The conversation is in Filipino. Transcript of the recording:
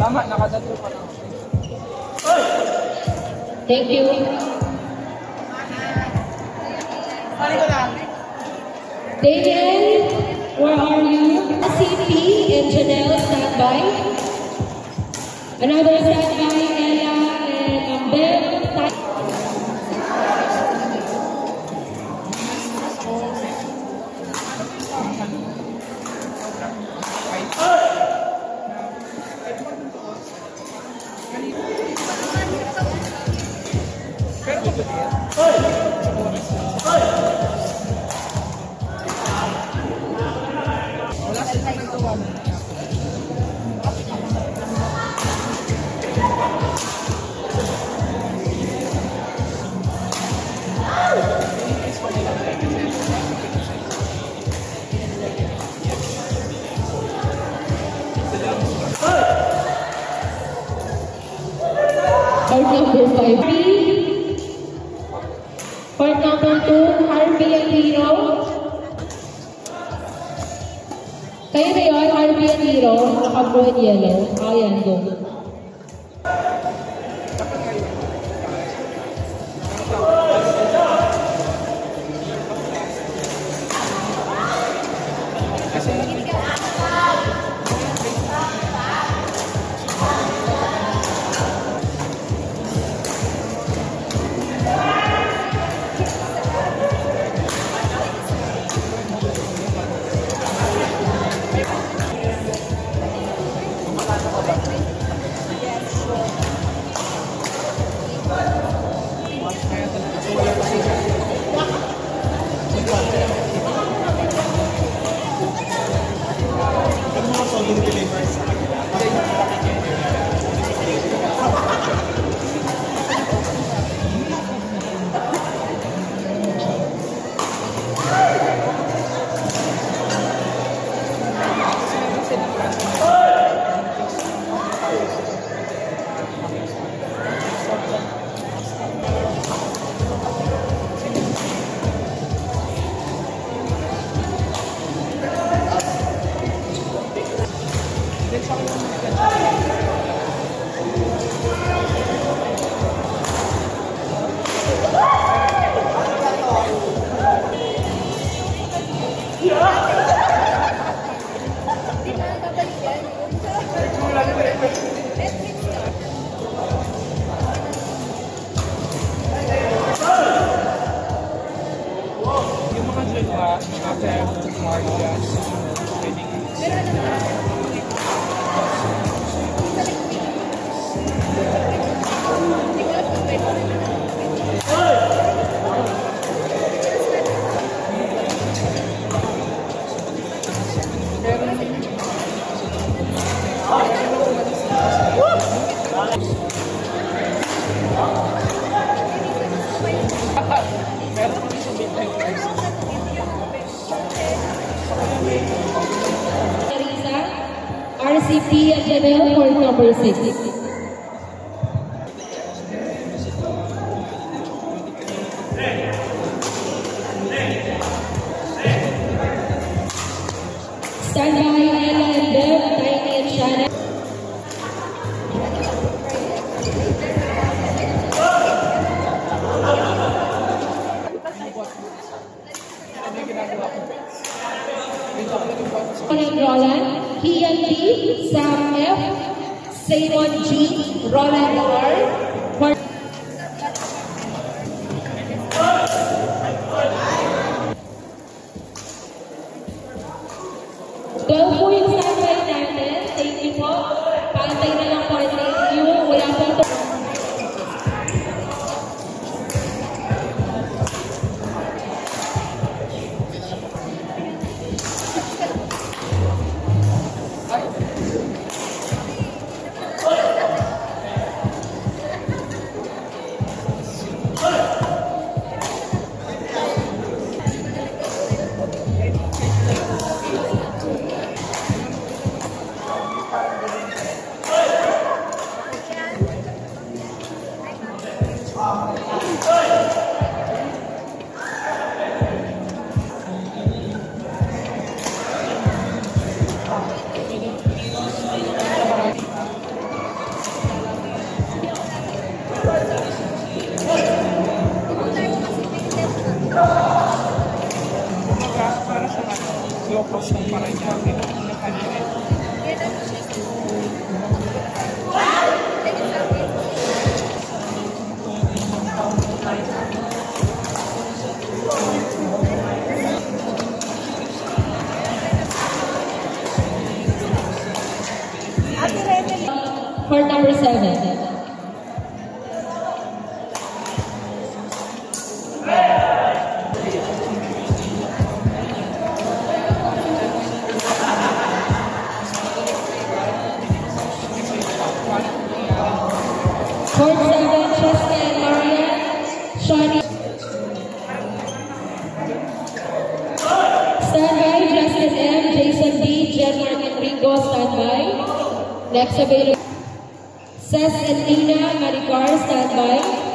Tama, nakadalo pa lang. Thank you. Daniel, where are you? CP and Janelle, stand by. Another stand by, Ella and Ambel. Part number 5. Part number 2, Harvey and Hero. Kayo na yun, Harvey and Hero, naka-blue and yellow. Ayan, go. RCP at Janelle for number 6. Stand by, Ella and Bev, Tiny and Shannon. Roland, Kian D, Sam F, Simon G, Roland R. Dahil po yung standby natin, thank you po. Pantay na lang po, thank you. Wala po ito. Court number 7. Court 7, Cheska and Maria, Shawnee. Standby, Justin M, Jason B, Jenmark and Ringo, standby. Next available, Cess and Tina, Maricar, standby.